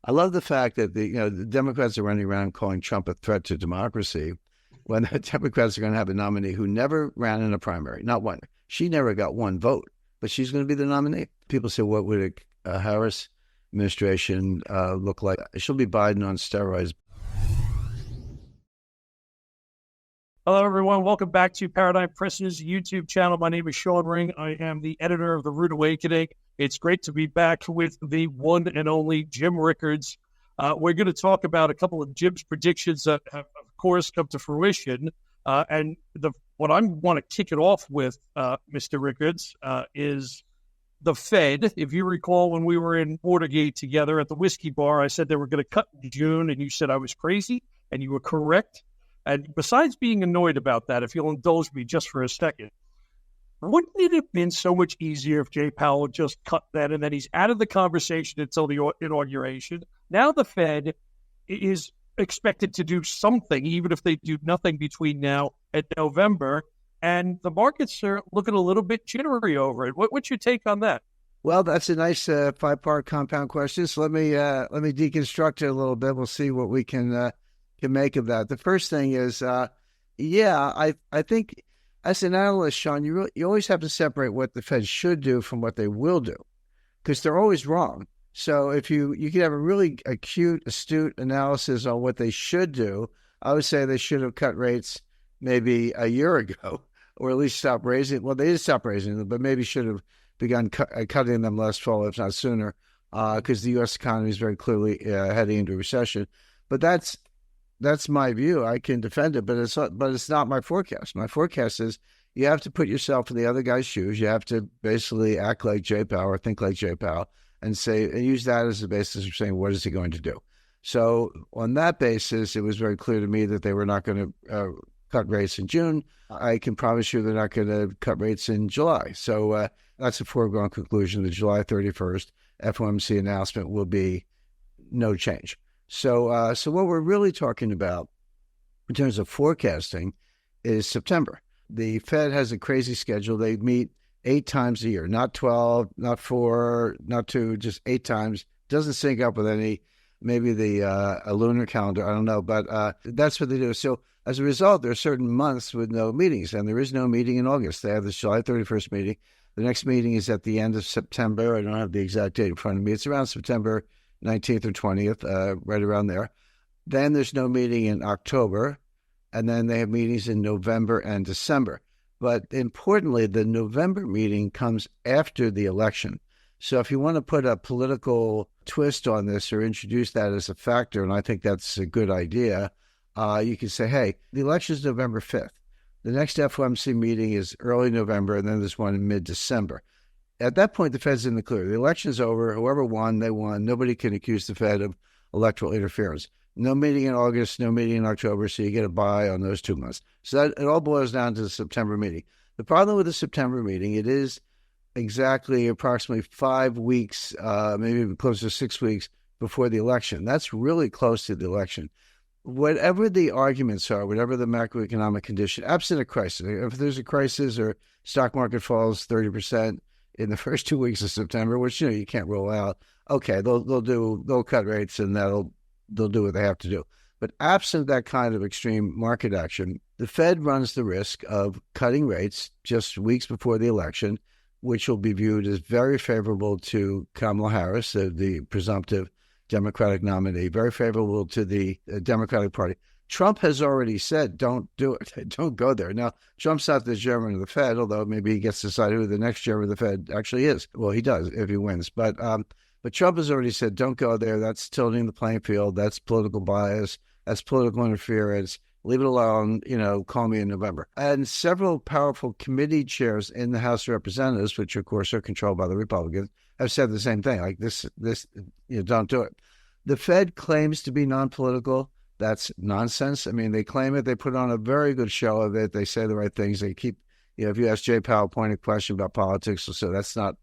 I love the fact that the Democrats are running around calling Trump a threat to democracy when the Democrats are going to have a nominee who never ran in a primary, not one. She never got one vote, but she's going to be the nominee. People say, what would a Harris administration look like? She'll be Biden on steroids. Hello, everyone. Welcome back to Paradigm Press's YouTube channel. My name is Sean Ring. I am the editor of The Rude Awakening. It's great to be back with the one and only Jim Rickards. We're going to talk about a couple of Jim's predictions that have, of course, come to fruition. And what I want to kick it off with, Mr. Rickards, is the Fed. If you recall, when we were in Watergate together at the whiskey bar, I said they were going to cut in June, and you said I was crazy, and you were correct. And besides being annoyed about that, if you'll indulge me just for a second, wouldn't it have been so much easier if Jay Powell just cut that and then he's out of the conversation until the inauguration? Now the Fed is expected to do something, even if they do nothing between now and November, and the markets are looking a little bit jittery over it. What's your take on that? Well, that's a nice five-part compound question. So let me deconstruct it a little bit. We'll see what we can make of that. The first thing is, I think as an analyst, Sean, you always have to separate what the Fed should do from what they will do, because they're always wrong. So if you can have a really acute, astute analysis on what they should do, I would say they should have cut rates maybe a year ago, or at least stop raising. Well, they did stop raising them, but maybe should have begun cutting them last fall, if not sooner, because the U.S. economy is very clearly heading into a recession. But that's my view. I can defend it, but it's not my forecast. My forecast is you have to put yourself in the other guy's shoes. You have to basically act like Jay Powell or think like Jay Powell and use that as the basis of saying, what is he going to do? So on that basis, it was very clear to me that they were not going to cut rates in June. I can promise you they're not going to cut rates in July. So that's a foregone conclusion. The July 31st FOMC announcement will be no change. So what we're really talking about in terms of forecasting is September. The Fed has a crazy schedule. They meet 8 times a year, not 12, not 4, not 2, just 8 times. Doesn't sync up with maybe a lunar calendar. I don't know, but that's what they do. So as a result, there are certain months with no meetings, and there is no meeting in August. They have this July 31st meeting. The next meeting is at the end of September. I don't have the exact date in front of me. It's around September 19th or 20th, right around there. Then there's no meeting in October, and then they have meetings in November and December. But importantly, the November meeting comes after the election. So if you want to put a political twist on this or introduce that as a factor, and I think that's a good idea, you can say, hey, the election is November 5th. The next FOMC meeting is early November, and then there's one in mid-December. At that point, the Fed's in the clear. The election's over. Whoever won, they won. Nobody can accuse the Fed of electoral interference. No meeting in August, no meeting in October, so you get a bye on those 2 months. So that it all boils down to the September meeting. The problem with the September meeting, it is exactly approximately 5 weeks, maybe even close to 6 weeks before the election. That's really close to the election. Whatever the arguments are, whatever the macroeconomic condition, absent a crisis, if there's a crisis or stock market falls 30%, in the first 2 weeks of September, which you can't rule out. Okay, they'll cut rates and they'll do what they have to do. But absent that kind of extreme market action, the Fed runs the risk of cutting rates just weeks before the election, which will be viewed as very favorable to Kamala Harris, the presumptive Democratic nominee, very favorable to the Democratic Party. Trump has already said, don't do it. Don't go there. Now, Trump's not the chairman of the Fed, although maybe he gets to decide who the next chairman of the Fed actually is. Well, he does if he wins. But Trump has already said, don't go there. That's tilting the playing field. That's political bias. That's political interference. Leave it alone. Call me in November. And several powerful committee chairs in the House of Representatives, which, of course, are controlled by the Republicans, have said the same thing. Like this, don't do it. The Fed claims to be non-political. That's nonsense. I mean, they claim it. They put on a very good show of it. They say the right things. They keep, if you ask Jay Powell a pointed question about politics, so it's not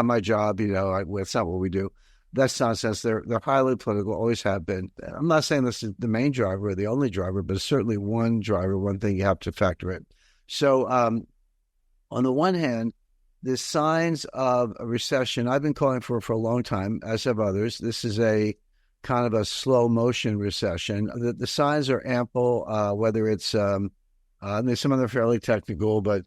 my job. It's not what we do. That's nonsense. They're highly political, always have been. I'm not saying this is the main driver or the only driver, but it's certainly one driver, one thing you have to factor in. So on the one hand, the signs of a recession I've been calling for a long time, as have others. This is a kind of a slow motion recession. The signs are ample, whether it's, some of them are fairly technical, but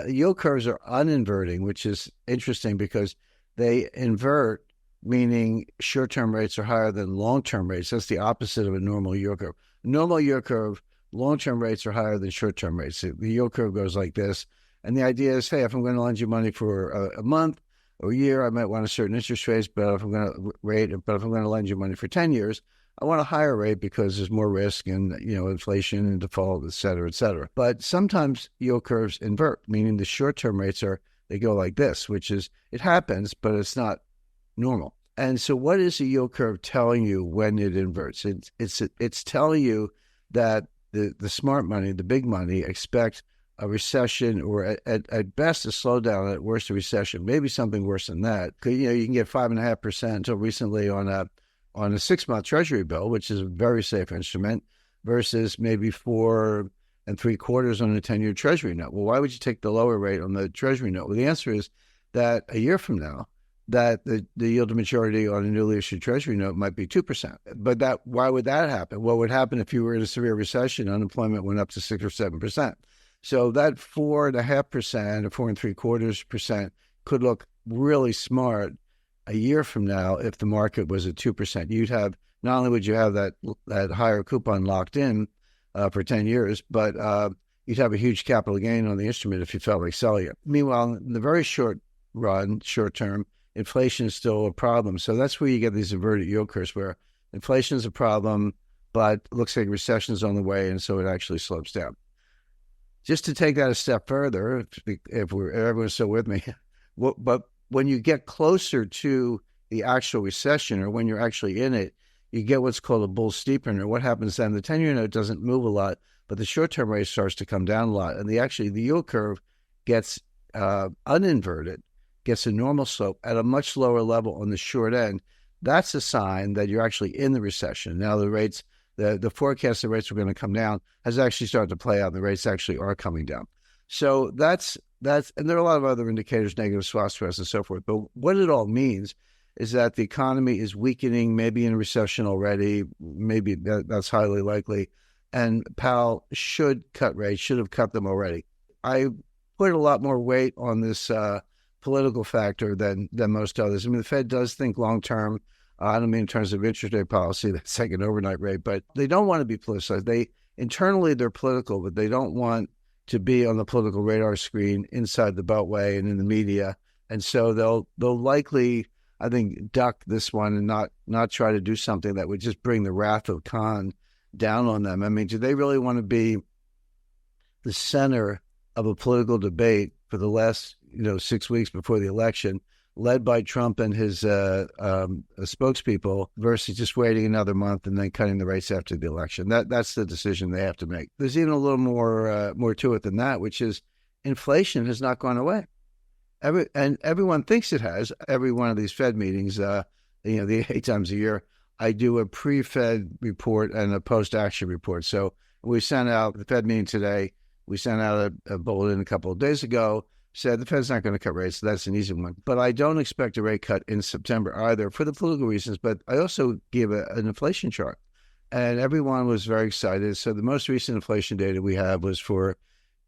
yield curves are uninverting, which is interesting because they invert, meaning short-term rates are higher than long-term rates. That's the opposite of a normal yield curve. Normal yield curve, long-term rates are higher than short-term rates. The yield curve goes like this. And the idea is, hey, if I'm going to lend you money for a month or a year, I might want a certain interest rate, but if I'm going to lend you money for 10 years, I want a higher rate because there's more risk and, inflation and default, et cetera, et cetera. But sometimes yield curves invert, meaning the short-term rates they go like this, which is, it happens, but it's not normal. And so what is the yield curve telling you when it inverts? It's telling you that the smart money, the big money, expect a recession, or at best a slowdown, at worst a recession, maybe something worse than that. You can get 5.5% until recently on a 6-month Treasury bill, which is a very safe instrument, versus maybe 4.75% on a 10-year Treasury note. Well, why would you take the lower rate on the Treasury note? Well, the answer is that a year from now, that the yield to maturity on a newly issued Treasury note might be 2%. But why would that happen? What would happen if you were in a severe recession? Unemployment went up to 6 or 7%. So that 4.5% or 4.75% could look really smart a year from now if the market was at 2%. Not only would you have that higher coupon locked in for 10 years, but you'd have a huge capital gain on the instrument if you felt like selling it. Meanwhile, in the very short term, inflation is still a problem. So that's where you get these inverted yield curves, where inflation is a problem, but it looks like recession is on the way, and so it actually slopes down. Just to take that a step further, if everyone's still with me, but when you get closer to the actual recession, or when you're actually in it, you get what's called a bull steepener. What happens then? The 10-year note doesn't move a lot, but the short-term rate starts to come down a lot, and the yield curve gets uninverted, gets a normal slope at a much lower level on the short end. That's a sign that you're actually in the recession. Now the forecast the rates were going to come down has actually started to play out. The rates actually are coming down. So that's, and there are a lot of other indicators, negative swap spreads and so forth. But what it all means is that the economy is weakening, maybe in a recession already, maybe that's highly likely. And Powell should have cut them already. I put a lot more weight on this political factor than most others. I mean, the Fed does think long-term. I don't mean in terms of interest rate policy, that's like an overnight rate, but they don't want to be politicized. Internally, they're political, but they don't want to be on the political radar screen inside the Beltway and in the media. And so they'll likely, I think, duck this one and not try to do something that would just bring the wrath of Khan down on them. I mean, do they really want to be the center of a political debate for the last 6 weeks before the election, led by Trump and his spokespeople, versus just waiting another month and then cutting the rates after the election? That's the decision they have to make. There's even a little more to it than that, which is inflation has not gone away. Everyone thinks it has. Every one of these Fed meetings, the 8 times a year, I do a pre-Fed report and a post-action report. So we sent out the Fed meeting today. We sent out a bulletin a couple of days ago, said the Fed's not going to cut rates. So that's an easy one. But I don't expect a rate cut in September either, for the political reasons. But I also gave an inflation chart, and everyone was very excited. So the most recent inflation data we have was for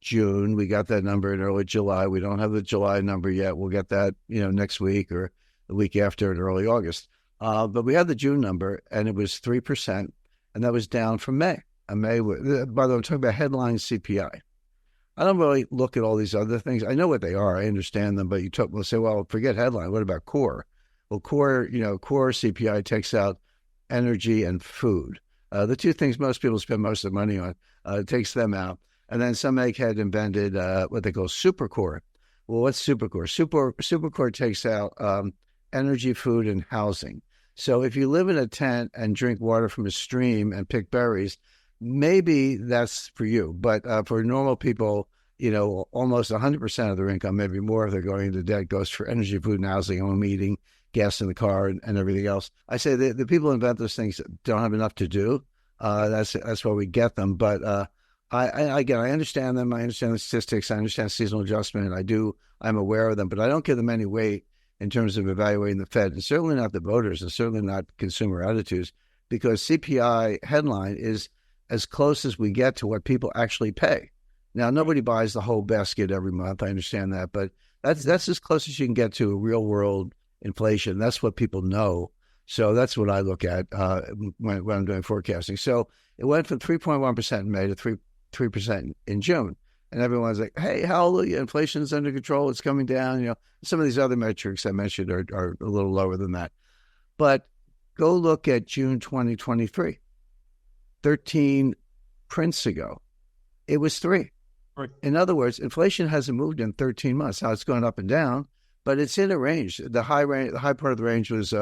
June. We got that number in early July. We don't have the July number yet. We'll get that, next week or the week after in early August. But we had the June number, and it was 3%, and that was down from May. And May, by the way, I'm talking about headline CPI. I don't really look at all these other things. I know what they are. I understand them. But we'll say, well, forget headline. What about core? Well, core CPI takes out energy and food. The two things most people spend most of their money on. It takes them out. And then some egghead invented what they call supercore. Well, what's supercore? Supercore takes out energy, food, and housing. So if you live in a tent and drink water from a stream and pick berries, maybe that's for you. But for normal people, almost 100% of their income, maybe more if they're going into debt, goes for energy, food, and housing, home eating, gas in the car, and everything else. I say the people who invent those things don't have enough to do. That's why we get them. But I understand them. I understand the statistics. I understand seasonal adjustment. I'm aware of them, but I don't give them any weight in terms of evaluating the Fed, and certainly not the voters, and certainly not consumer attitudes. because CPI headline is as close as we get to what people actually pay. Now, nobody buys the whole basket every month. I understand that, but that's as close as you can get to a real world inflation. That's what people know. So that's what I look at when I'm doing forecasting. So it went from 3.1% in May to 3% in June. And everyone's like, hey, hallelujah, inflation's under control. It's coming down. You know, some of these other metrics I mentioned are a little lower than that. But go look at June 2023, 13 prints ago. It was 3. Right. In other words, inflation hasn't moved in 13 months. Now it's gone up and down, but it's in a range. The high part of the range was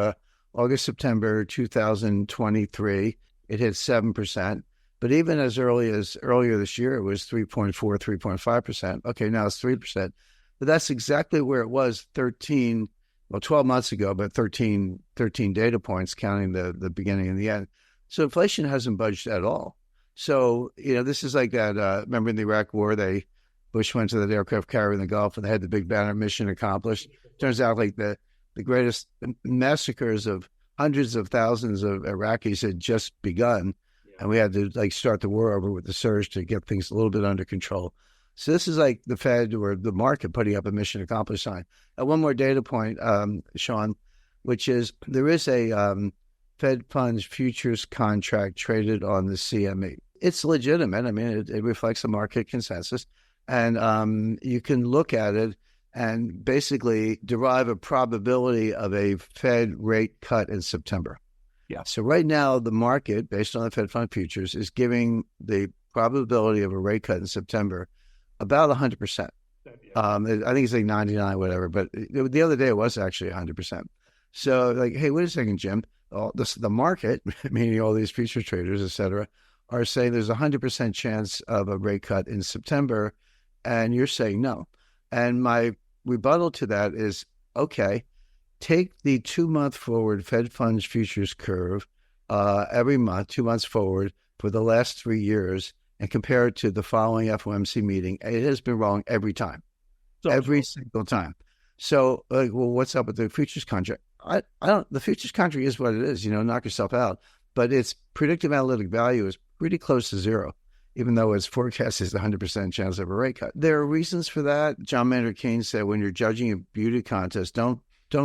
August, September 2023. It hit 7%. But even as early as earlier this year, it was 3.4, 3.5%. Okay, now it's 3%. But that's exactly where it was 12 months ago, but 13 data points, counting the beginning and the end. So inflation hasn't budged at all. So, you know, this is like that, remember in the Iraq War, Bush went to that aircraft carrier in the Gulf and they had the big banner, mission accomplished. Turns out like the greatest massacres of hundreds of thousands of Iraqis had just begun. And we had to like start the war over with the surge to get things a little bit under control. So this is like the Fed or the market putting up a mission accomplished sign. One more data point, Sean, which is there is a Fed funds futures contract traded on the CME. It's legitimate. I mean, it reflects the market consensus. And you can look at it and basically derive a probability of a Fed rate cut in September. Yeah. So right now, the market, based on the Fed fund futures, is giving the probability of a rate cut in September about 100%. I think it's like 99, whatever. But the other day, it was actually 100%. So like, hey, wait a second, Jim. The market, meaning all these futures traders, et cetera, are saying there's a 100% chance of a rate cut in September, and you're saying no. And my rebuttal to that is, okay, take the 2-month forward Fed funds futures curve every month, 2 months forward for the last 3 years, and compare it to the following FOMC meeting. It has been wrong every time, every single time. So, well, what's up with the futures contract? I don't. The futures contract is what it is. You know, knock yourself out. But its predictive analytic value is pretty close to zero, even though its forecast is the 100% chance of a rate cut. There are reasons for that. John Maynard Keynes said, when you're judging a beauty contest, don't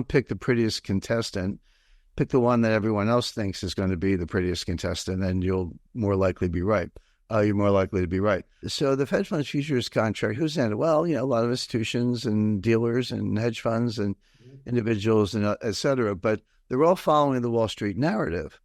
pick the prettiest contestant. Pick the one that everyone else thinks is going to be the prettiest contestant, and you'll more likely be right. You're more likely to be right. So the Fed funds futures contract, who's in it? Well, you know, a lot of institutions and dealers and hedge funds and individuals and et cetera, but they're all following the Wall Street narrative.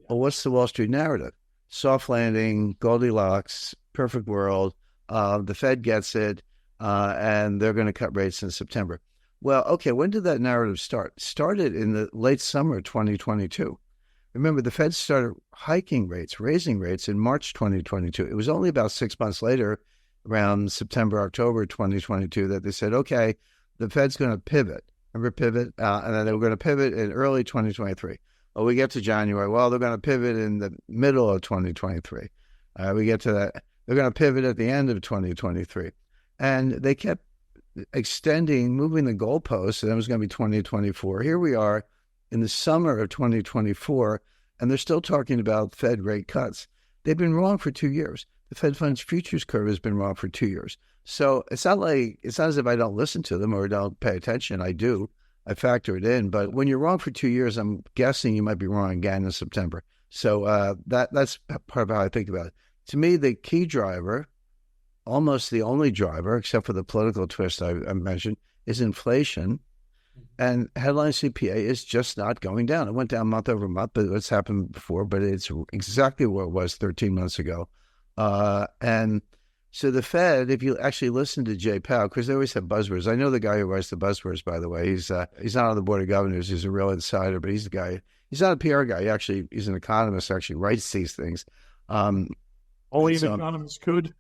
Well, what's the Wall Street narrative? Soft landing, Goldilocks, perfect world. The Fed gets it, and they're going to cut rates in September. Well, okay, when did that narrative start? Started in the late summer of 2022. Remember, the Fed started hiking rates, raising rates in March 2022. It was only about 6 months later, around September, October 2022, that they said, okay, the Fed's going to pivot. Remember pivot? And then they were going to pivot in early 2023. Well, we get to January. Well, they're going to pivot in the middle of 2023. We get to that. They're going to pivot at the end of 2023. And they kept extending, moving the goalposts, and it was going to be 2024. Here we are in the summer of 2024, and they're still talking about Fed rate cuts. They've been wrong for 2 years. The Fed funds futures curve has been wrong for 2 years. So it's not as if I don't listen to them or don't pay attention. I do. I factor it in. But when you're wrong for 2 years, I'm guessing you might be wrong again in September. So that's part of how I think about it. To me, the key driver, almost the only driver, except for the political twist I mentioned, is inflation. And headline CPI is just not going down. It went down month over month, but it's happened before, but it's exactly where it was 13 months ago. And so the Fed, if you actually listen to Jay Powell, because they always have buzzwords. I know the guy who writes the buzzwords, by the way. He's not on the board of governors. He's a real insider, but he's the guy. He's not a PR guy. He's an economist, actually writes these things. Only an economist could.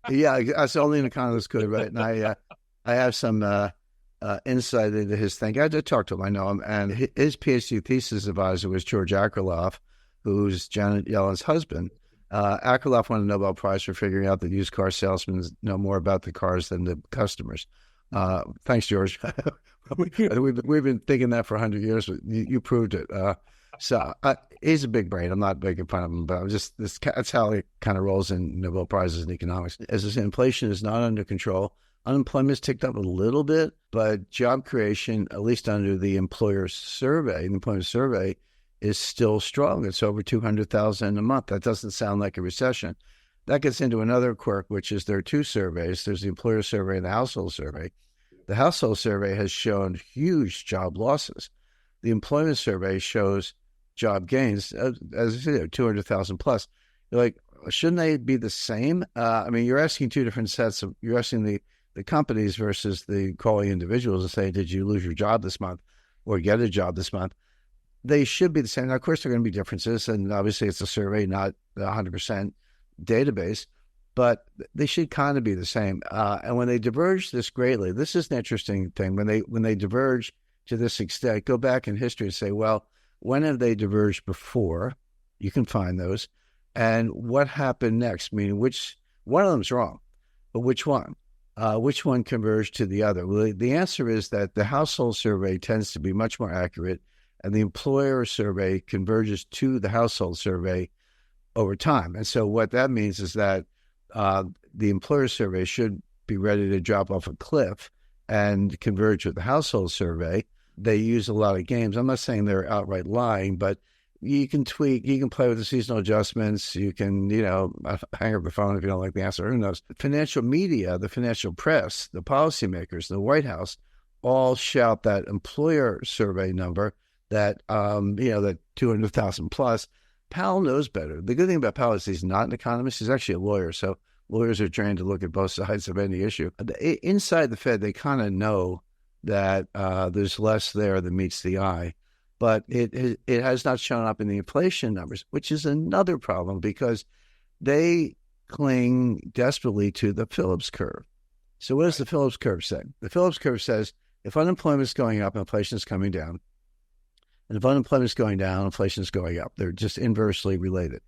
Yeah, that's only an economist could, right? And I have some insight into his thinking. I did talk to him. I know him. And his PhD thesis advisor was George Akerlof, who's Janet Yellen's husband. Akerlof won a Nobel Prize for figuring out that used car salesmen know more about the cars than the customers. Thanks, George. We've been thinking that for 100 years. But you proved it. So he's a big brain. I'm not making fun of him, but I'm just that's how it kind of rolls in Nobel Prizes in economics. As I say, inflation is not under control. Unemployment's ticked up a little bit, but job creation, at least under the employment survey, is still strong. It's over 200,000 a month. That doesn't sound like a recession. That gets into another quirk, which is there are two surveys. There's the employer survey and the household survey. The household survey has shown huge job losses. The employment survey shows job gains, as I said, 200,000 plus. You're like, shouldn't they be the same? I mean, you're asking two different sets of, you're asking the companies versus the calling individuals to say, did you lose your job this month or get a job this month? They should be the same. Now, of course, there are going to be differences, and obviously it's a survey, not 100% database, but they should kind of be the same. And when they diverge this greatly, this is an interesting thing. When they diverge to this extent, go back in history and say, well, when have they diverged before? You can find those. And what happened next? Meaning, which one of them's wrong, but which one? Which one converged to the other? Well, the answer is that the household survey tends to be much more accurate, and the employer survey converges to the household survey over time. And so what that means is that the employer survey should be ready to drop off a cliff and converge with the household survey. They use a lot of games. I'm not saying they're outright lying, but you can tweak, you can play with the seasonal adjustments. You can, hang up the phone if you don't like the answer. Who knows? Financial media, the financial press, the policymakers, the White House, all shout that employer survey number, that, that 200,000 plus. Powell knows better. The good thing about Powell is he's not an economist. He's actually a lawyer. So lawyers are trained to look at both sides of any issue. Inside the Fed, they kind of know that there's less there than meets the eye. But it has not shown up in the inflation numbers, which is another problem because they cling desperately to the Phillips curve. So what does the Phillips curve say? The Phillips curve says if unemployment is going up, inflation is coming down. And if unemployment is going down, inflation is going up. They're just inversely related.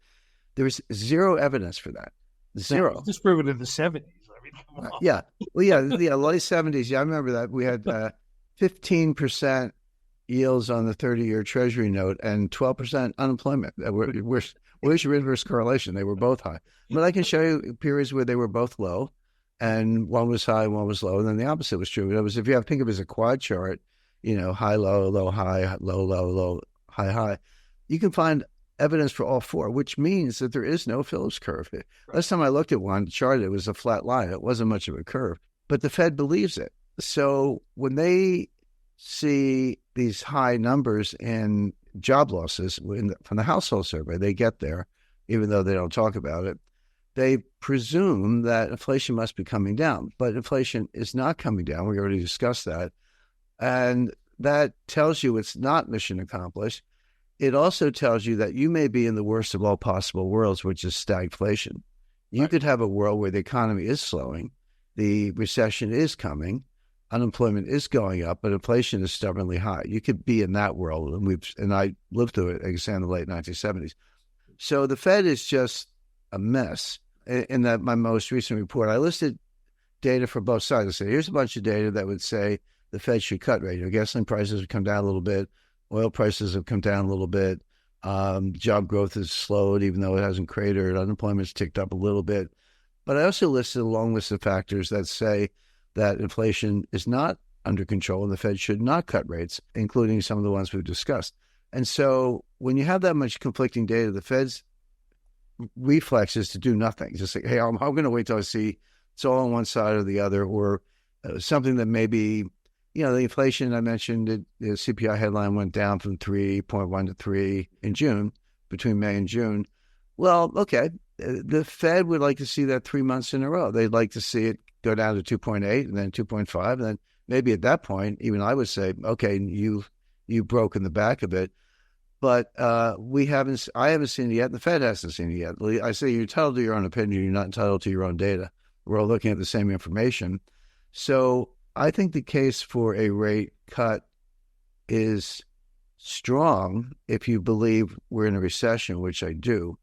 There is zero evidence for that. Zero. Just proven in the 70s. I mean, come on. Yeah. Well, yeah, late 70s. Yeah, I remember that. We had 15% yields on the 30-year Treasury note and 12% unemployment. Where's your inverse correlation? They were both high. But I can show you periods where they were both low, and one was high, one was low, and then the opposite was true. It was, if you have think of it as a quad chart, high, low, high, low, high, high. You can find evidence for all four, which means that there is no Phillips curve. Last time I looked at one chart, it was a flat line. It wasn't much of a curve, but the Fed believes it. So when they see these high numbers in job losses from the household survey, they get there, even though they don't talk about it. They presume that inflation must be coming down, but inflation is not coming down. We already discussed that. And that tells you it's not mission accomplished. It also tells you that you may be in the worst of all possible worlds, which is stagflation. You could have a world where the economy is slowing, the recession is coming, unemployment is going up, but inflation is stubbornly high. You could be in that world, and I lived through it, in the late 1970s. So the Fed is just a mess. In my most recent report, I listed data for both sides. I said, here's a bunch of data that would say the Fed should cut rate. Gasoline prices have come down a little bit. Oil prices have come down a little bit. Job growth has slowed, even though it hasn't cratered. Unemployment's ticked up a little bit. But I also listed a long list of factors that say that inflation is not under control and the Fed should not cut rates, including some of the ones we've discussed. And so when you have that much conflicting data, the Fed's reflex is to do nothing. Just say, hey, I'm going to wait till I see it's all on one side or the other, or something that maybe, the inflation I mentioned, the CPI headline went down from 3.1 to 3 in June, between May and June. Well, okay, the Fed would like to see that 3 months in a row. They'd like to see it go down to 2.8 and then 2.5. And then maybe at that point, even I would say, okay, you've broken the back of it. But I haven't seen it yet. The Fed hasn't seen it yet. I say you're entitled to your own opinion. You're not entitled to your own data. We're all looking at the same information. So I think the case for a rate cut is strong if you believe we're in a recession, which I do.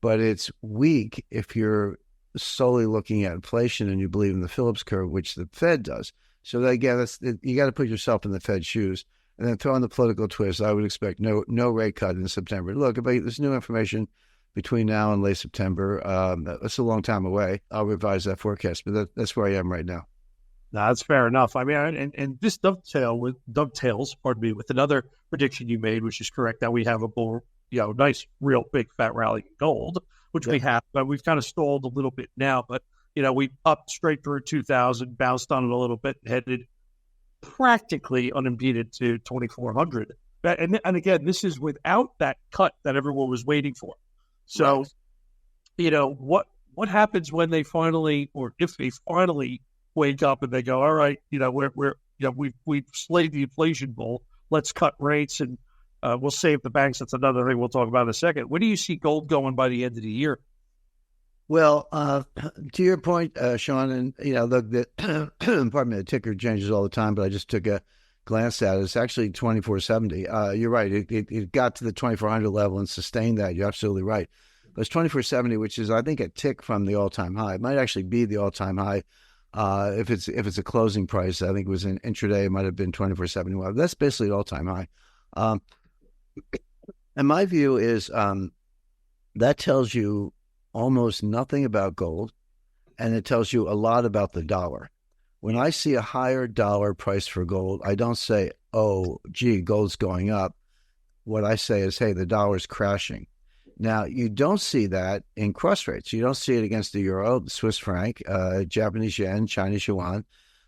But it's weak if you're solely looking at inflation and you believe in the Phillips curve, which the Fed does. So again, you got to put yourself in the Fed's shoes. and then throw in the political twist, I would expect no rate cut in September. Look, if there's new information between now and late September, that's a long time away. I'll revise that forecast, but that's where I am right now. No, that's fair enough. I mean, and this dovetails, pardon me, with another prediction you made, which is correct, that we have a bull, nice, real big fat rally in gold, which we have, but we've kind of stalled a little bit now. But we upped straight through 2,000, bounced on it a little bit, headed practically unimpeded to 2,400. And again, this is without that cut that everyone was waiting for. So, what happens when they finally, or if they finally wake up and they go, all right, we've slayed the inflation bull. Let's cut rates and we'll save the banks. That's another thing we'll talk about in a second. Where do you see gold going by the end of the year? Well, to your point, Sean, and look, pardon me, the ticker changes all the time, but I just took a glance at it. It's actually 2470. You're right. It got to the 2400 level and sustained that. You're absolutely right. But it's 2470, which is, I think, a tick from the all-time high. It might actually be the all-time high. If it's a closing price, I think it was in intraday, it might have been 2471. That's basically an all-time high. And my view is that tells you almost nothing about gold, and it tells you a lot about the dollar. When I see a higher dollar price for gold, I don't say, oh, gee, gold's going up. What I say is, hey, the dollar's crashing. Now, you don't see that in cross rates. You don't see it against the euro, the Swiss franc, Japanese yen, Chinese yuan,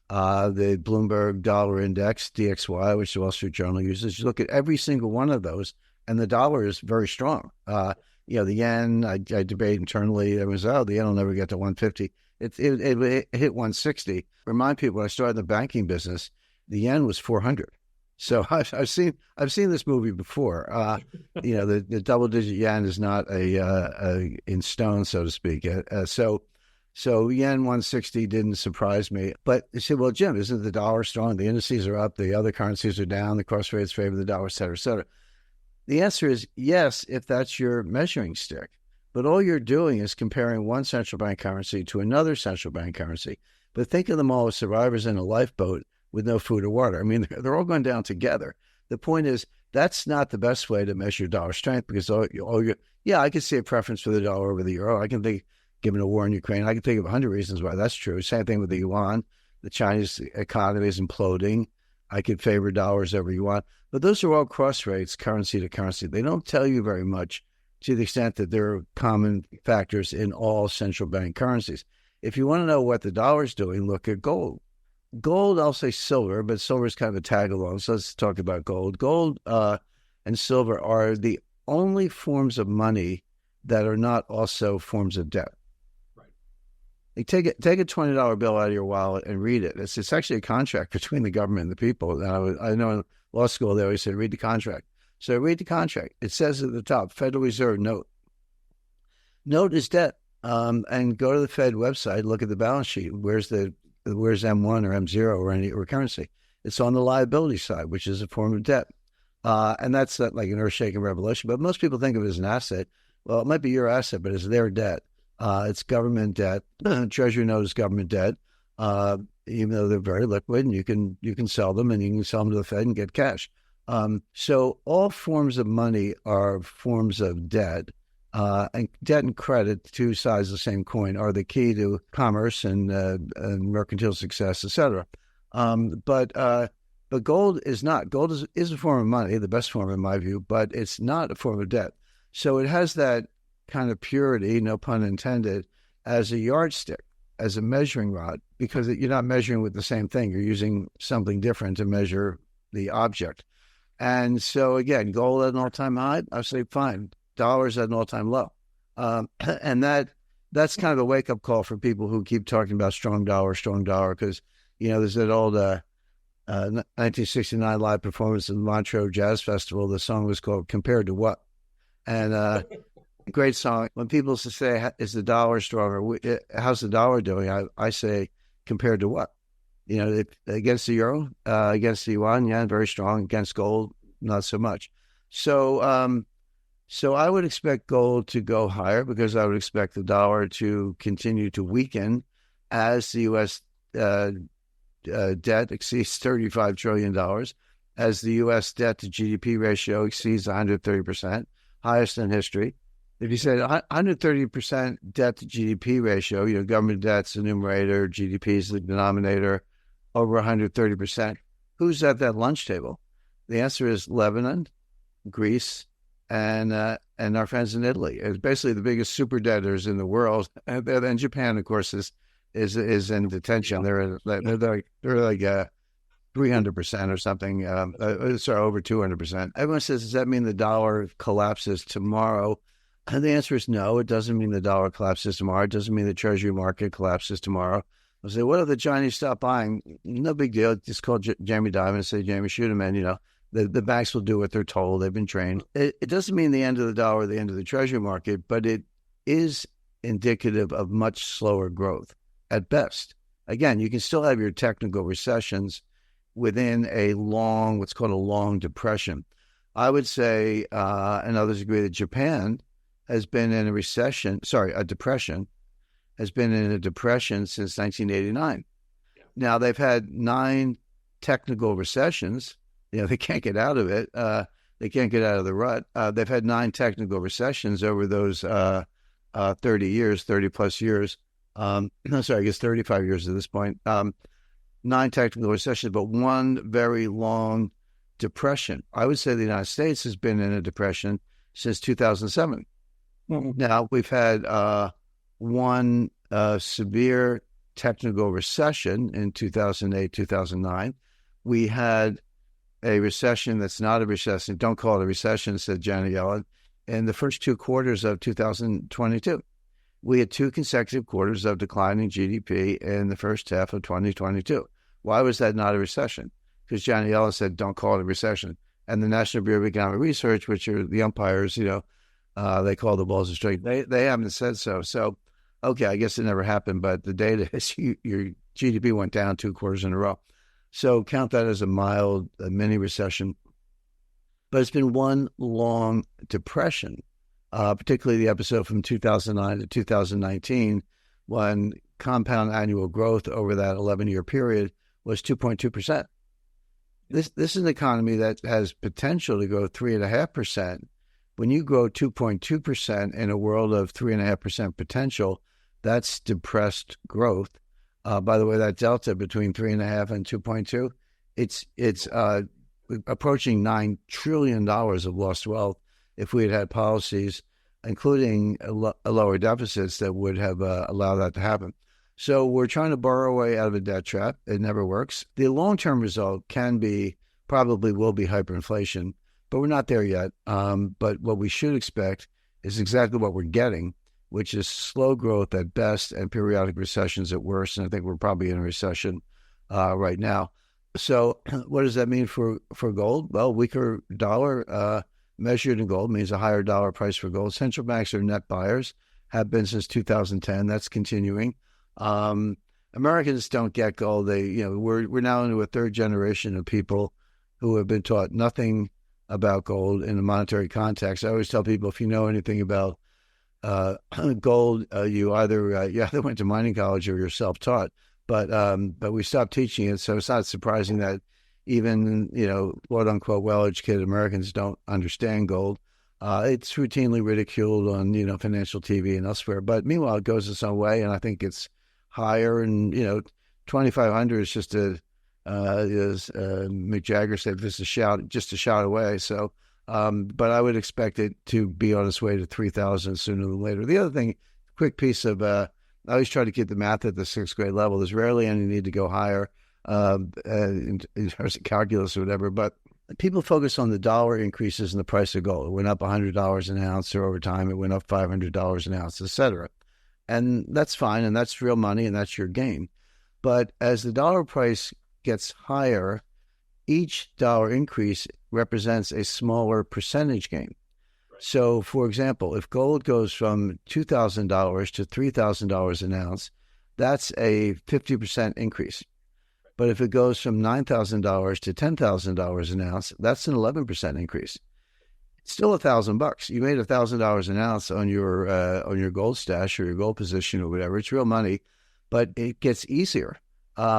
the Bloomberg Dollar Index, DXY, which the Wall Street Journal uses. You look at every single one of those, and the dollar is very strong. The yen, I debate internally. It was, the yen will never get to 150. It hit 160. Remind people, when I started the banking business, the yen was 400. So I've seen this movie before. The double-digit yen is not a in stone, so to speak. So yen 160 didn't surprise me. But you say, well, Jim, isn't the dollar strong? The indices are up, the other currencies are down, the cross rates favor the dollar, et cetera, et cetera. The answer is yes, if that's your measuring stick. But all you're doing is comparing one central bank currency to another central bank currency. But think of them all as survivors in a lifeboat with no food or water. I mean, they're all going down together. The point is, that's not the best way to measure dollar strength, because I could see a preference for the dollar over the euro. I can think, given a war in Ukraine, I can think of 100 reasons why that's true. Same thing with the yuan. The Chinese economy is imploding. I could favor dollars over yuan. But those are all cross rates, currency to currency. They don't tell you very much, to the extent that there are common factors in all central bank currencies. If you want to know what the dollar's doing, look at gold. Gold, I'll say silver, but silver is kind of a tag along. So let's talk about gold. Gold and silver are the only forms of money that are not also forms of debt. Right. You take a $20 bill out of your wallet and read it. It's actually a contract between the government and the people. I know in law school they always said, read the contract. So read the contract. It says at the top, Federal Reserve note. Note is debt. And go to the Fed website, look at the balance sheet. Where's M1 or M0 or any currency? It's on the liability side, which is a form of debt. And that's not like an earth-shaking revelation, but most people think of it as an asset. Well, it might be your asset, but it's their debt. It's government debt. Treasury note is government debt, even though they're very liquid, and you can sell them, and you can sell them to the Fed and get cash. So all forms of money are forms of debt. And debt and credit, two sides of the same coin, are the key to commerce and mercantile success, etc. But gold is not. Gold is a form of money, the best form in my view, but it's not a form of debt. So it has that kind of purity, no pun intended, as a yardstick, as a measuring rod, because you're not measuring with the same thing. You're using something different to measure the object. And so again, gold at an all-time high, I say fine. Dollars at an all-time low. And that's kind of a wake-up call for people who keep talking about strong dollar, because, there's that old 1969 live performance in the Montreux Jazz Festival. The song was called Compared to What? And great song. When people say, is the dollar stronger? How's the dollar doing? I say, compared to what? Against the euro, against the yuan, yeah, very strong. Against gold, not so much. So I would expect gold to go higher, because I would expect the dollar to continue to weaken as the U.S. Debt exceeds $35 trillion. as the U.S. debt to GDP ratio exceeds 130%, highest in history. If you said 130% debt to GDP ratio, government debt's the numerator, GDP is the denominator, over 130%, who's at that lunch table? The answer is Lebanon, Greece, and our friends in Italy. It's basically the biggest super debtors in the world. And then Japan, of course, is in detention. They're like 300% or something. Sorry, over 200%. Everyone says, does that mean the dollar collapses tomorrow? And the answer is no. It doesn't mean the dollar collapses tomorrow. It doesn't mean the treasury market collapses tomorrow. I'll say, what if the Chinese stop buying? No big deal. Just call Jamie Dimon and say, Jamie, shoot him. And, the banks will do what they're told. They've been trained. It doesn't mean the end of the dollar or the end of the treasury market, but it is indicative of much slower growth at best. Again, you can still have your technical recessions within what's called a long depression. I would say, and others agree, that Japan has been in a depression, has been in a depression since 1989. Yeah. Now, they've had 9 technical recessions. They can't get out of it. They can't get out of the rut. They've had 9 technical recessions over those 30 plus years. I guess 35 years at this point. 9 technical recessions, but 1 very long depression. I would say the United States has been in a depression since 2007. Mm-hmm. Now, we've had 1 severe technical recession in 2008, 2009. We had a recession that's not a recession. Don't call it a recession, said Janet Yellen, in the first 2 quarters of 2022. We had 2 consecutive quarters of declining GDP in the first half of 2022. Why was that not a recession? Because Janet Yellen said, don't call it a recession. And the National Bureau of Economic Research, which are the umpires, they call the balls a strike. They haven't said so. So, okay, I guess it never happened, but the data is your GDP went down 2 quarters in a row. So count that as a mild mini recession. But it's been 1 long depression, particularly the episode from 2009 to 2019, when compound annual growth over that 11-year period was 2.2%. This is an economy that has potential to grow 3.5%. When you grow 2.2% in a world of 3.5% potential, that's depressed growth. By the way, that delta between 3.5 and 2.2, it's approaching $9 trillion of lost wealth if we had policies, including lower deficits, that would have allowed that to happen. So we're trying to borrow away out of a debt trap. It never works. The long-term result probably will be hyperinflation, but we're not there yet. But what we should expect is exactly what we're getting, which is slow growth at best and periodic recessions at worst. And I think we're probably in a recession right now. So what does that mean for gold? Well, weaker dollar measured in gold means a higher dollar price for gold. Central banks are net buyers, have been since 2010. That's continuing. Americans don't get gold. We're now into a 3rd generation of people who have been taught nothing about gold in a monetary context. I always tell people, if you know anything about gold, you either went to mining college or you're self-taught. But we stopped teaching it, so it's not surprising that even quote unquote well-educated Americans don't understand gold. It's routinely ridiculed on financial TV and elsewhere. But meanwhile, it goes its own way, and I think it's higher. And 2,500 is just as Mick Jagger said, just a shout away. So, but I would expect it to be on its way to 3,000 sooner than later. The other thing, quick piece of, I always try to keep the math at the 6th grade level. There's rarely any need to go higher in terms of calculus or whatever, but people focus on the dollar increases in the price of gold. It went up $100 an ounce, or over time it went up $500 an ounce, et cetera. And that's fine, and that's real money, and that's your gain. But as the dollar price gets higher, each dollar increase represents a smaller percentage gain. Right. So, for example, if gold goes from $2,000 to $3,000 an ounce, that's a 50% increase. But if it goes from $9,000 to $10,000 an ounce, that's an 11% increase. It's still $1,000. You made $1,000 an ounce on your gold stash or your gold position or whatever. It's real money, but it gets easier.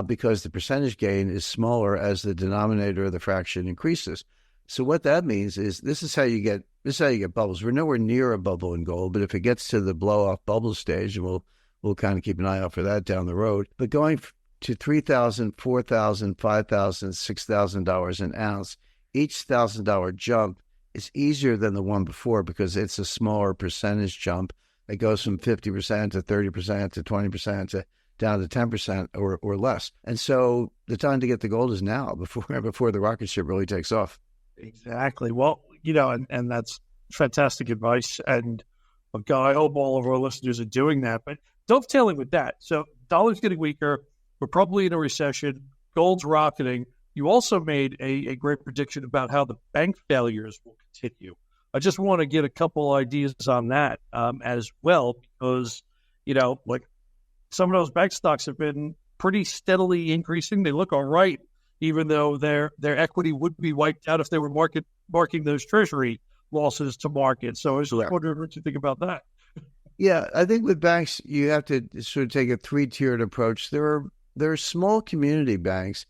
because the percentage gain is smaller as the denominator of the fraction increases. So what that means is this is how you get bubbles. We're nowhere near a bubble in gold, but if it gets to the blow off bubble stage, and we'll kind of keep an eye out for that down the road. But going to $3,000, $4,000, $5,000, $6,000 an ounce, each $1,000 jump is easier than the one before because it's a smaller percentage jump. It goes from 50% to 30% to 20% to down to 10% or less. And so the time to get the gold is now before the rocket ship really takes off. Exactly. Well, and that's fantastic advice. And I hope all of our listeners are doing that. But dovetailing with that, so dollar's getting weaker. We're probably in a recession. Gold's rocketing. You also made a great prediction about how the bank failures will continue. I just want to get a couple ideas on that as well, because, like some of those bank stocks have been pretty steadily increasing. They look all right, even though their equity would be wiped out if they were marking those treasury losses to market. So I was just wondering what you think about that. Yeah, I think with banks, you have to sort of take a three-tiered approach. There are small community banks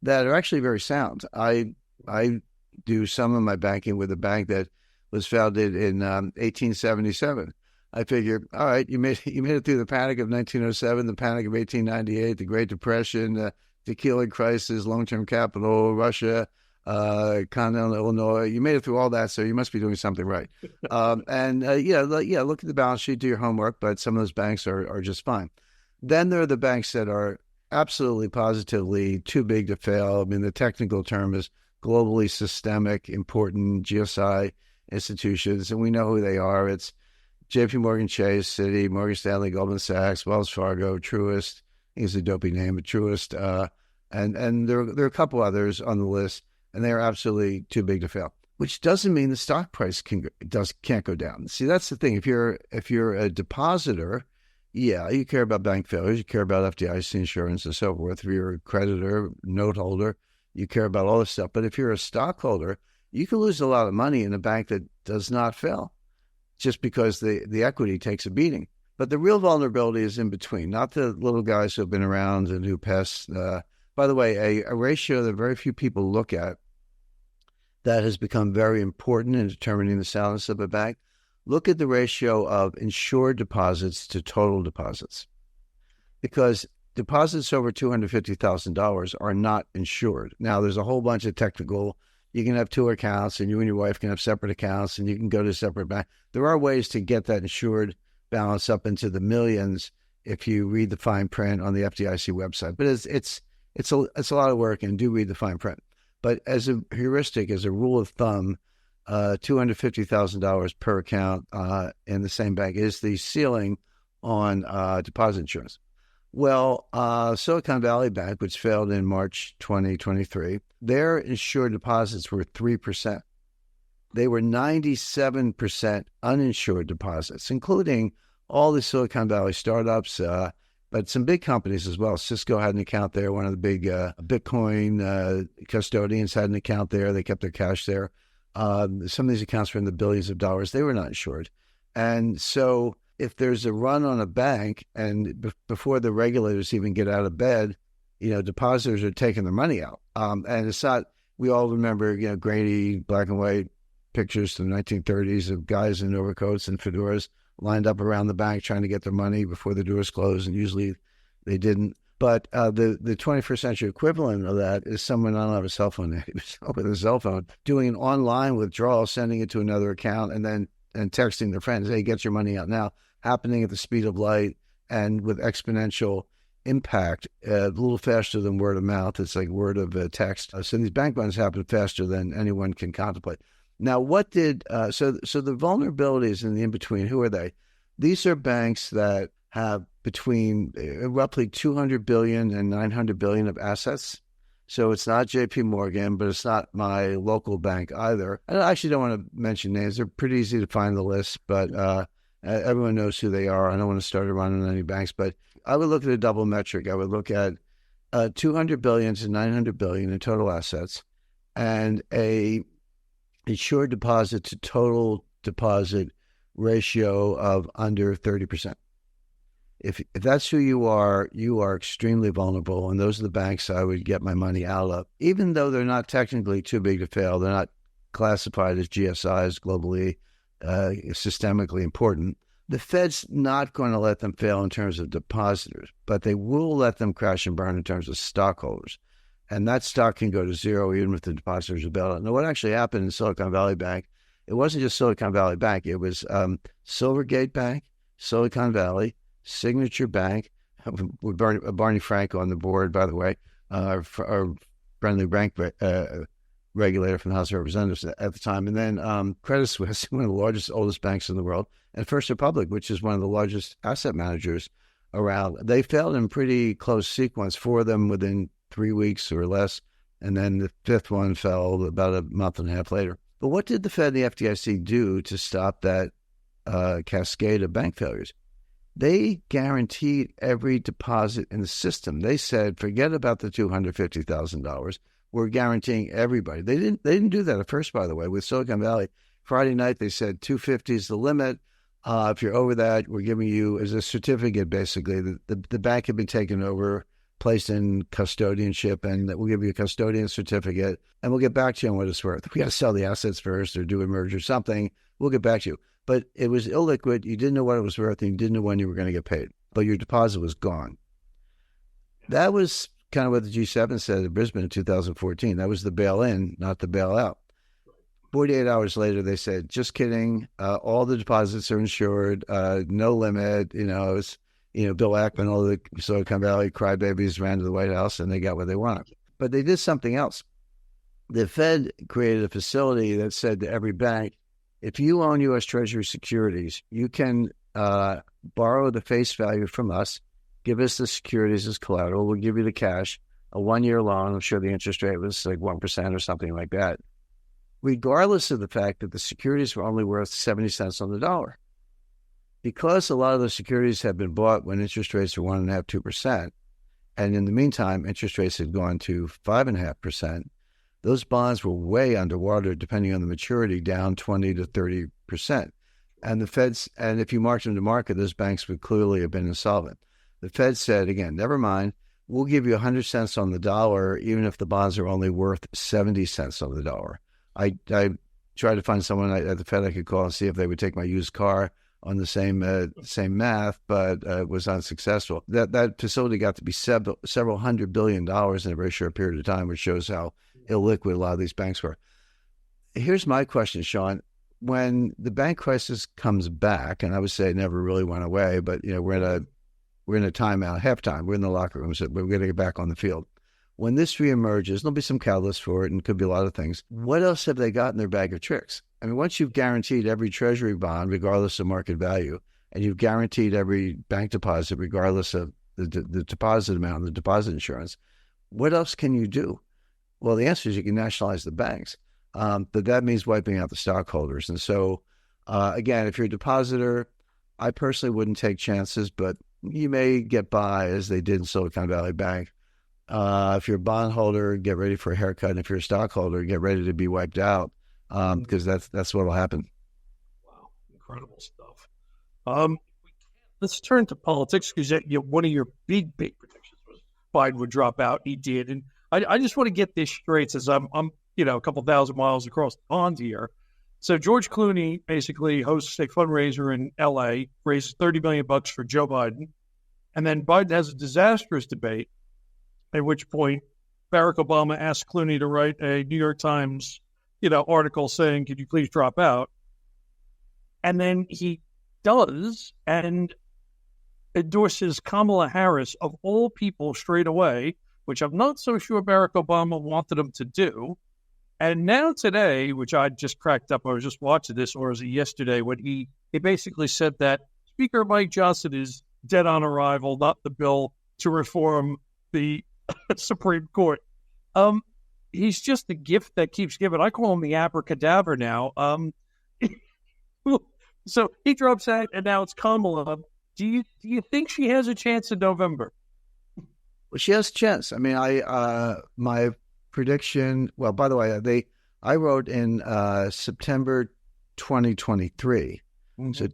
that are actually very sound. I do some of my banking with a bank that was founded in 1877. I figure, all right, you made it through the panic of 1907, the panic of 1898, the Great Depression, the tequila crisis, long-term capital, Russia, continental Illinois. You made it through all that, so you must be doing something right. Look at the balance sheet, do your homework, but some of those banks are just fine. Then there are the banks that are absolutely positively too big to fail. I mean, the technical term is globally systemic, important GSI institutions, and we know who they are. It's JP Morgan Chase, Citi, Morgan Stanley, Goldman Sachs, Wells Fargo, Truist. I think it's a dopey name, but Truist. And there are a couple others on the list, and they are absolutely too big to fail. Which doesn't mean the stock price can't go down. See, that's the thing. If you're a depositor, yeah, you care about bank failures, you care about FDIC insurance and so forth. If you're a creditor, note holder, you care about all this stuff. But if you're a stockholder, you can lose a lot of money in a bank that does not fail, just because the equity takes a beating. But the real vulnerability is in between, not the little guys who have been around and who pass. By the way, a ratio that very few people look at that has become very important in determining the soundness of a bank. Look at the ratio of insured deposits to total deposits, because deposits over $250,000 are not insured. Now, there's a whole bunch of technical. You can have two accounts, and you and your wife can have separate accounts, and you can go to a separate bank. There are ways to get that insured balance up into the millions if you read the fine print on the FDIC website. But it's a lot of work, and do read the fine print. But as a heuristic, as a rule of thumb, $250,000 per account in the same bank is the ceiling on deposit insurance. Well, Silicon Valley Bank, which failed in March 2023, their insured deposits were 3%. They were 97% uninsured deposits, including all the Silicon Valley startups, but some big companies as well. Cisco had an account there. One of the big Bitcoin custodians had an account there. They kept their cash there. Some of these accounts were in the billions of dollars. They were not insured. And so if there's a run on a bank, and before the regulators even get out of bed, depositors are taking their money out. And it's not, we all remember, grainy black and white pictures from the 1930s of guys in overcoats and fedoras lined up around the bank trying to get their money before the doors closed, and usually they didn't. But the 21st century equivalent of that is someone, I don't have a cell phone, with a cell phone, doing an online withdrawal, sending it to another account, and texting their friends, hey, get your money out now, happening at the speed of light and with exponential impact, a little faster than word of mouth. It's like word of text. So these bank runs happen faster than anyone can contemplate. Now, what did so the vulnerabilities in the in-between, who are they? These are banks that have between roughly 200 billion and 900 billion of assets. So it's not JP Morgan, but it's not my local bank either. I actually don't want to mention names. They're pretty easy to find the list, but everyone knows who they are. I don't want to start running any banks, but I would look at a double metric. I would look at 200 billion to 900 billion in total assets, and a insured deposit to total deposit ratio of under 30%. If that's who you are extremely vulnerable, and those are the banks I would get my money out of, even though they're not technically too big to fail. They're not classified as GSIs globally, systemically important. The Fed's not going to let them fail in terms of depositors, but they will let them crash and burn in terms of stockholders. And that stock can go to zero even if the depositors are bailed out. Now, what actually happened in Silicon Valley Bank, it wasn't just Silicon Valley Bank. It was Silvergate Bank, Silicon Valley, Signature Bank, with Barney Frank on the board, by the way, our friendly bank regulator from the House of Representatives at the time. And then Credit Suisse, one of the largest, oldest banks in the world, and First Republic, which is one of the largest asset managers around. They failed in pretty close sequence, 4 of them within 3 weeks or less, and then the 5th one fell about a month and a half later. But what did the Fed and the FDIC do to stop that cascade of bank failures? They guaranteed every deposit in the system. They said, forget about the $250,000. We're guaranteeing everybody. They didn't do that at first, by the way, with Silicon Valley. Friday night, they said 250 is the limit. If you're over that, we're giving you as a certificate, basically. The bank had been taken over, placed in custodianship, and we'll give you a custodian certificate, and we'll get back to you on what it's worth. If we got to sell the assets first or do a merger or something, we'll get back to you. But it was illiquid. You didn't know what it was worth, and you didn't know when you were going to get paid. But your deposit was gone. That was kind of what the G7 said in Brisbane in 2014. That was the bail-in, not the bail-out. 48 hours later, they said, just kidding. All the deposits are insured. No limit. Bill Ackman, all the Silicon Valley crybabies ran to the White House, and they got what they wanted. But they did something else. The Fed created a facility that said to every bank, if you own U.S. Treasury securities, you can borrow the face value from us, give us the securities as collateral, we'll give you the cash, a 1-year loan. I'm sure the interest rate was like 1% or something like that, regardless of the fact that the securities were only worth 70 cents on the dollar. Because a lot of the securities had been bought when interest rates were 1.5%, 2%, and in the meantime, interest rates had gone to 5.5%, those bonds were way underwater, depending on the maturity, down 20 to 30%. And the Feds, and if you marked them to market, those banks would clearly have been insolvent. The Fed said, again, never mind, we'll give you 100 cents on the dollar, even if the bonds are only worth 70 cents on the dollar. I tried to find someone at the Fed I could call and see if they would take my used car on the same math, but it was unsuccessful. That facility got to be several $100 billion in a very short period of time, which shows how illiquid a lot of these banks were. Here's my question, Sean. When the bank crisis comes back, and I would say it never really went away, but we're in a timeout, halftime. We're in the locker room, so we're going to get back on the field. When this reemerges, there'll be some catalyst for it, and could be a lot of things. What else have they got in their bag of tricks? I mean, once you've guaranteed every treasury bond, regardless of market value, and you've guaranteed every bank deposit, regardless of the deposit amount and the deposit insurance, what else can you do? Well, the answer is you can nationalize the banks, but that means wiping out the stockholders. And so, again, if you're a depositor, I personally wouldn't take chances, but you may get by as they did in Silicon Valley Bank. If you're a bondholder, get ready for a haircut. And if you're a stockholder, get ready to be wiped out, because that's what will happen. Wow, incredible stuff. Let's turn to politics, because one of your big predictions was Biden would drop out. He did, and I just want to get this straight, since I'm a couple thousand miles across the pond here. So George Clooney basically hosts a fundraiser in L.A., raises $30 million for Joe Biden, and then Biden has a disastrous debate, at which point Barack Obama asked Clooney to write a New York Times, article saying, could you please drop out? And then he does, and endorses Kamala Harris, of all people, straight away, which I'm not so sure Barack Obama wanted him to do. And now today, which I just cracked up, I was just watching this, or was it yesterday, when he basically said that Speaker Mike Johnson is dead on arrival, not the bill to reform the Supreme Court. He's just the gift that keeps giving. I call him the abracadabra now. So he drops out, and now it's Kamala. Do you think she has a chance in November? Well, she has a chance. I mean, my prediction. Well, by the way, I wrote in September 2023, so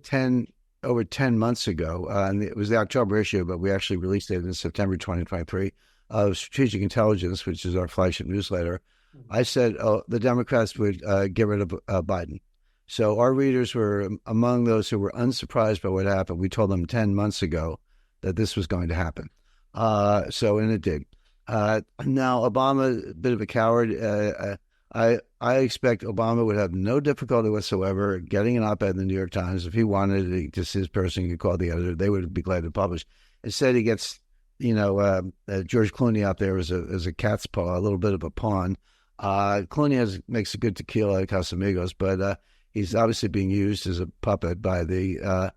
over 10 months ago, and it was the October issue, but we actually released it in September 2023, of Strategic Intelligence, which is our flagship newsletter. I said the Democrats would get rid of Biden. So our readers were among those who were unsurprised by what happened. We told them 10 months ago that this was going to happen. And it did. Now, Obama, a bit of a coward. I expect Obama would have no difficulty whatsoever getting an op-ed in the New York Times. If he wanted, just his person could call the editor. They would be glad to publish. Instead, he gets, George Clooney out there as a cat's paw, a little bit of a pawn. Clooney makes a good tequila at Casamigos, but he's obviously being used as a puppet by the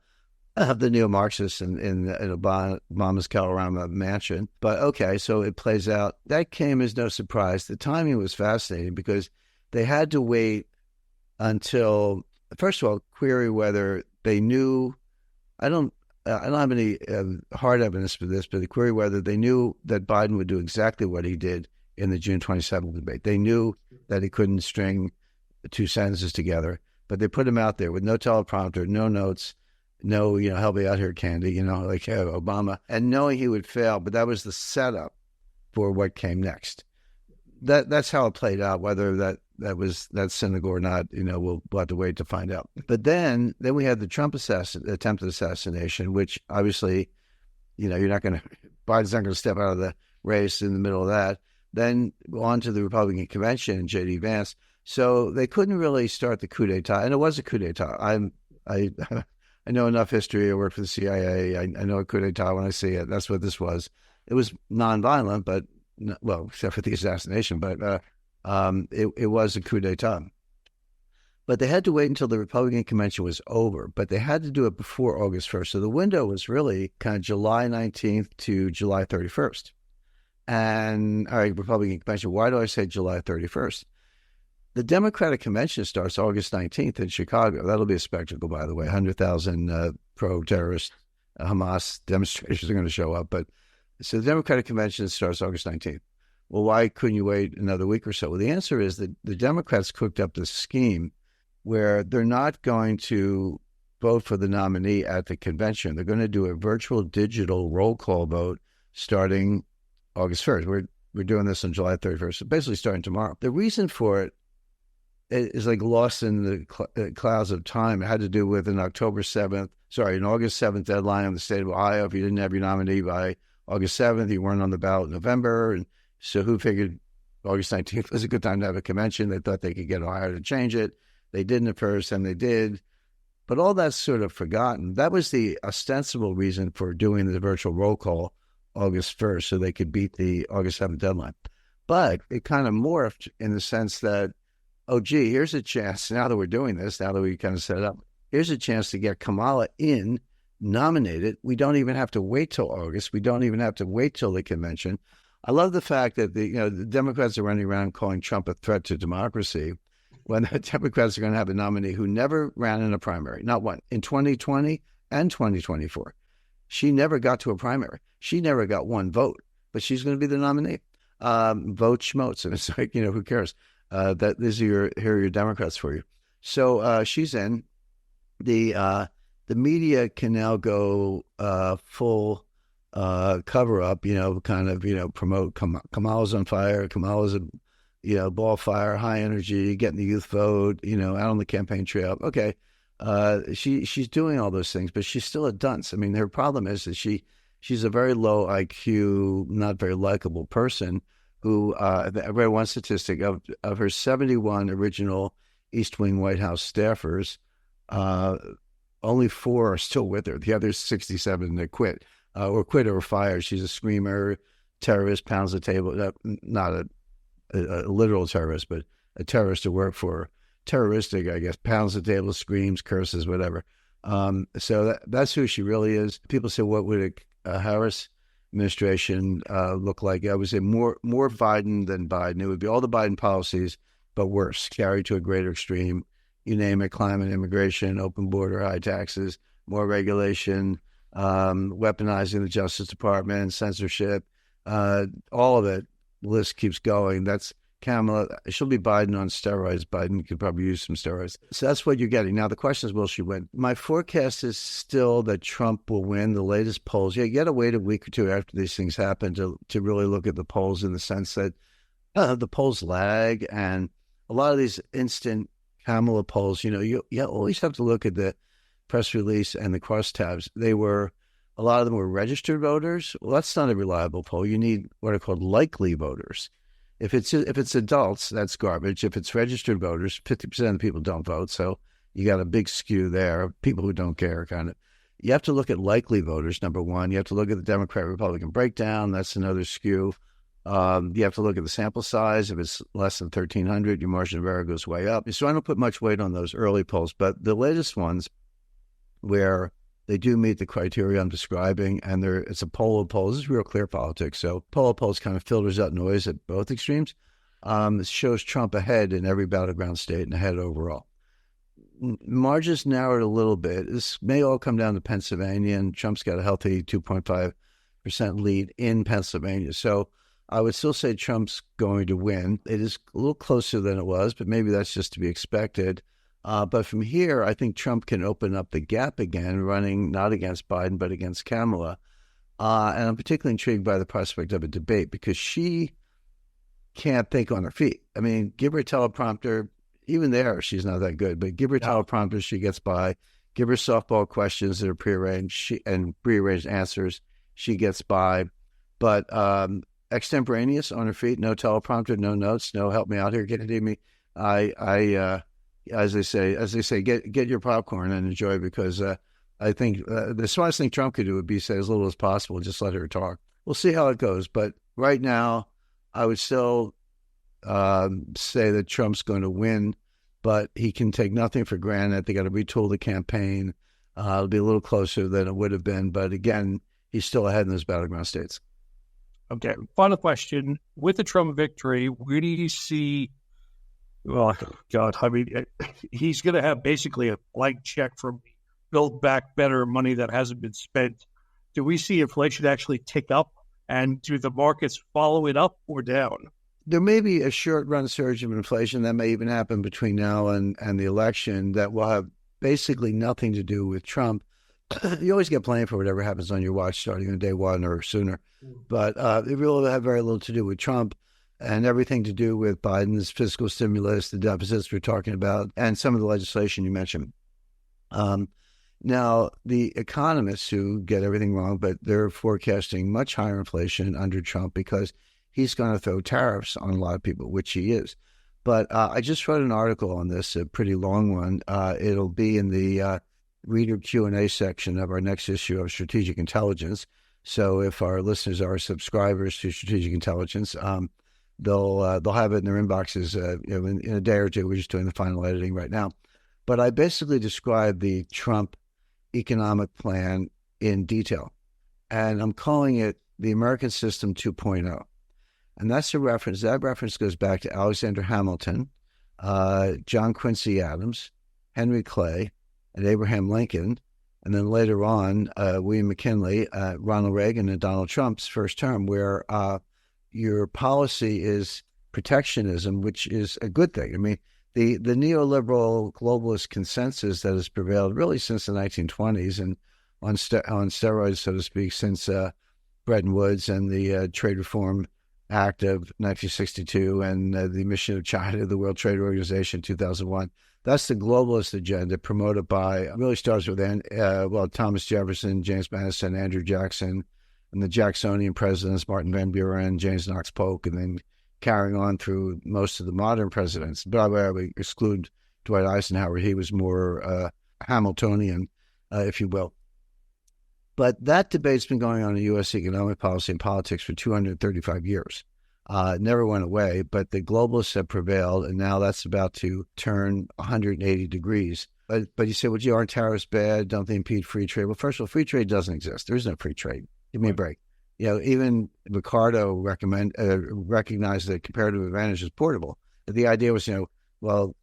neo-Marxists in Obama's Calorama mansion. But okay, so it plays out. That came as no surprise. The timing was fascinating because they had to wait until, first of all, query whether they knew. I don't have any hard evidence for this, but the query whether they knew that Biden would do exactly what he did in the June 27th debate. They knew that he couldn't string two sentences together, but they put him out there with no teleprompter, no notes, no, help me out here, Candy, like Obama, and knowing he would fail. But that was the setup for what came next. That's how it played out. Whether that's cynical or not, we'll have to wait to find out. But then we had the Trump attempted assassination, which obviously, Biden's not going to step out of the race in the middle of that. Then on to the Republican convention and J.D. Vance. So they couldn't really start the coup d'etat, and it was a coup d'etat. I know enough history. I worked for the CIA. I know a coup d'etat when I see it. That's what this was. It was nonviolent, but except for the assassination. But it was a coup d'etat. But they had to wait until the Republican convention was over. But they had to do it before August 1st. So the window was really kind of July 19th to July 31st. And all right, Republican convention. Why do I say July 31st? The Democratic convention starts August 19th in Chicago. That'll be a spectacle, by the way. 100,000 pro-terrorist Hamas demonstrators are going to show up. But so the Democratic convention starts August 19th. Well, why couldn't you wait another week or so? Well, the answer is that the Democrats cooked up this scheme where they're not going to vote for the nominee at the convention. They're going to do a virtual digital roll call vote starting August 1st. We're doing this on July 31st, so basically starting tomorrow. The reason for it is like lost in the clouds of time. It had to do with an August 7th deadline in the state of Ohio. If you didn't have your nominee by August 7th, you weren't on the ballot in November. And so who figured August 19th was a good time to have a convention? They thought they could get Ohio to change it. They didn't at first, and they did. But all that's sort of forgotten. That was the ostensible reason for doing the virtual roll call August 1st, so they could beat the August 7th deadline. But it kind of morphed in the sense that, oh, gee, here's a chance, now that we're doing this, now that we kind of set it up, here's a chance to get Kamala nominated. We don't even have to wait till August. We don't even have to wait till the convention. I love the fact that the Democrats are running around calling Trump a threat to democracy when the Democrats are going to have a nominee who never ran in a primary, not one, in 2020 and 2024. She never got to a primary. She never got one vote, but she's going to be the nominee. Vote schmotes. And it's like, who cares? That here are your Democrats for you. So she's in. The media can now go full cover up, promote Kamala's on fire, Kamala's ball fire, high energy, getting the youth vote, out on the campaign trail. Okay. She's doing all those things, but she's still a dunce. I mean, her problem is that she's a very low IQ, not very likable person who, I read one statistic of her 71 original East Wing White House staffers, only 4 are still with her. The other 67 that quit or fired. She's a screamer, terrorist, pounds the table, not a literal terrorist, but a terrorist to work for. Terroristic, I guess, pounds the table, screams, curses, whatever. So that's who she really is. People say, what would a Harris administration look like? I would say more Biden than Biden. It would be all the Biden policies, but worse, carried to a greater extreme. You name it: climate, immigration, open border, high taxes, more regulation, weaponizing the Justice Department, censorship, all of it. The list keeps going. That's Kamala, she'll be Biden on steroids. Biden could probably use some steroids. So that's what you're getting. Now, the question is, will she win? My forecast is still that Trump will win. The latest polls, you got to wait a week or two after these things happen to really look at the polls, in the sense that the polls lag. And a lot of these instant Kamala polls, you always have to look at the press release and the crosstabs. A lot of them were registered voters. Well, that's not a reliable poll. You need what are called likely voters. If it's adults, that's garbage. If it's registered voters, 50% of the people don't vote. So you got a big skew there. People who don't care, kind of. You have to look at likely voters, number one. You have to look at the Democrat-Republican breakdown. That's another skew. You have to look at the sample size. If it's less than 1,300, your margin of error goes way up. So I don't put much weight on those early polls. But the latest ones, where they do meet the criteria I'm describing, and it's a poll of polls. This is real clear politics. So poll of polls kind of filters out noise at both extremes. It shows Trump ahead in every battleground state and ahead overall. Margins narrowed a little bit. This may all come down to Pennsylvania, and Trump's got a healthy 2.5% lead in Pennsylvania. So I would still say Trump's going to win. It is a little closer than it was, but maybe that's just to be expected. But from here, I think Trump can open up the gap again, running not against Biden, but against Kamala. And I'm particularly intrigued by the prospect of a debate, because she can't think on her feet. I mean, give her a teleprompter. Even there, she's not that good. But give her a teleprompter, she gets by. Give her softball questions that are prearranged and prearranged answers, she gets by. But extemporaneous on her feet, no teleprompter, no notes, no help me out here, get it to me. As they say, get your popcorn and enjoy, because I think the smartest thing Trump could do would be say as little as possible, just let her talk. We'll see how it goes. But right now, I would still say that Trump's going to win, but he can take nothing for granted. They got to retool the campaign. It'll be a little closer than it would have been. But again, he's still ahead in those battleground states. Okay. Final question. With the Trump victory, where do you see... Well, God, I mean, he's going to have basically a blank check from Build Back Better money that hasn't been spent. Do we see inflation actually tick up, and do the markets follow it up or down? There may be a short-run surge of inflation that may even happen between now and the election that will have basically nothing to do with Trump. You always get blamed for whatever happens on your watch starting on day one or sooner. But it will have very little to do with Trump, and everything to do with Biden's fiscal stimulus, the deficits we're talking about, and some of the legislation you mentioned. Now, the economists who get everything wrong, but they're forecasting much higher inflation under Trump because he's going to throw tariffs on a lot of people, which he is. But I just wrote an article on this, a pretty long one. It'll be in the reader Q&A section of our next issue of Strategic Intelligence. So if our listeners are subscribers to Strategic Intelligence, they'll have it in their inboxes in a day or two. We're just doing the final editing right now. But I basically described the Trump economic plan in detail. And I'm calling it the American System 2.0. And that's a reference. That reference goes back to Alexander Hamilton, John Quincy Adams, Henry Clay, and Abraham Lincoln. And then later on, William McKinley, Ronald Reagan, and Donald Trump's first term, where your policy is protectionism, which is a good thing. I mean, the neoliberal globalist consensus that has prevailed really since the 1920s and on steroids, so to speak, since Bretton Woods and the Trade Reform Act of 1962 and the admission of China to the World Trade Organization in 2001. That's the globalist agenda promoted by, really starts with, Thomas Jefferson, James Madison, Andrew Jackson, and the Jacksonian presidents, Martin Van Buren, James Knox Polk, and then carrying on through most of the modern presidents. By the way, I would exclude Dwight Eisenhower. He was more Hamiltonian, if you will. But that debate's been going on in U.S. economic policy and politics for 235 years. It never went away, but the globalists have prevailed, and now that's about to turn 180 degrees. But you say, well, gee, aren't tariffs bad? Don't they impede free trade? Well, first of all, free trade doesn't exist. There is no free trade. Give me a break. Even Ricardo recognized that comparative advantage is portable. The idea was,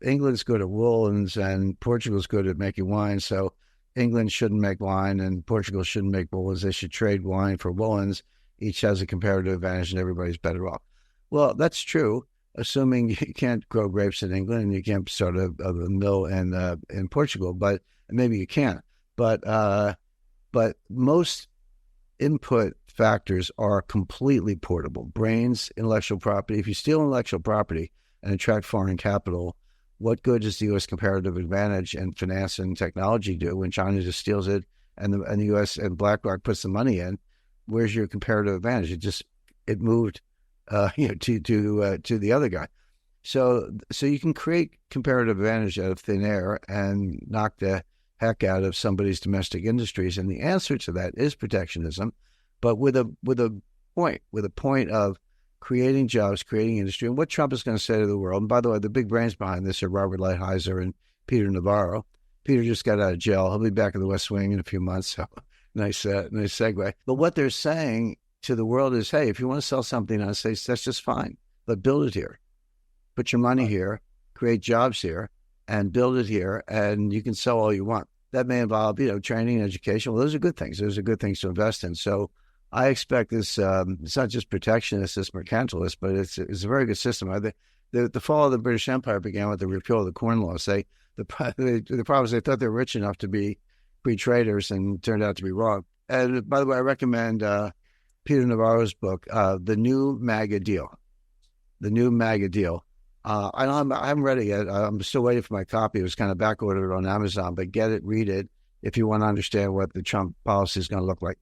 England's good at woolens and Portugal's good at making wine, so England shouldn't make wine and Portugal shouldn't make woolens. They should trade wine for woolens. Each has a comparative advantage and everybody's better off. Well, that's true. assuming you can't grow grapes in England and you can't start a mill in Portugal, but maybe you can. But most input factors are completely portable. Brains, intellectual property. If you steal intellectual property and attract foreign capital, what good does the U.S. comparative advantage and finance and technology do when China just steals it and the U.S. and BlackRock puts the money in? Where's your comparative advantage? It moved to the other guy. So you can create comparative advantage out of thin air and knock the heck out of somebody's domestic industries. And the answer to that is protectionism, but with a point of creating jobs, creating industry. And what Trump is going to say to the world, and by the way, the big brains behind this are Robert Lighthizer and Peter Navarro. Peter just got out of jail. He'll be back in the West Wing in a few months. So nice segue. But what they're saying to the world is, hey, if you want to sell something in the United States, that's just fine. But build it here. Put your money here, create jobs here, and build it here, and you can sell all you want. That may involve, training and education. Well, those are good things. Those are good things to invest in. So I expect this, it's not just protectionist, it's mercantilist, but it's a very good system. The fall of the British Empire began with the repeal of the Corn Laws. The problem is they thought they were rich enough to be free traders and turned out to be wrong. And by the way, I recommend Peter Navarro's book, The New MAGA Deal. The New MAGA Deal. I haven't read it yet. I'm still waiting for my copy. It was kind of back ordered on Amazon, but get it, read it if you want to understand what the Trump policy is going to look like.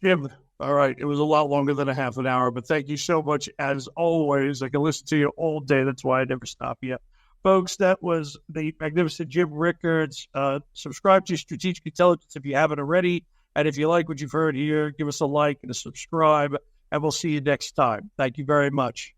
Jim, all right. It was a lot longer than a half an hour, but thank you so much as always. I can listen to you all day. That's why I never stop you. Folks, that was the magnificent Jim Rickards. Subscribe to Strategic Intelligence if you haven't already. And if you like what you've heard here, give us a like and a subscribe, and we'll see you next time. Thank you very much.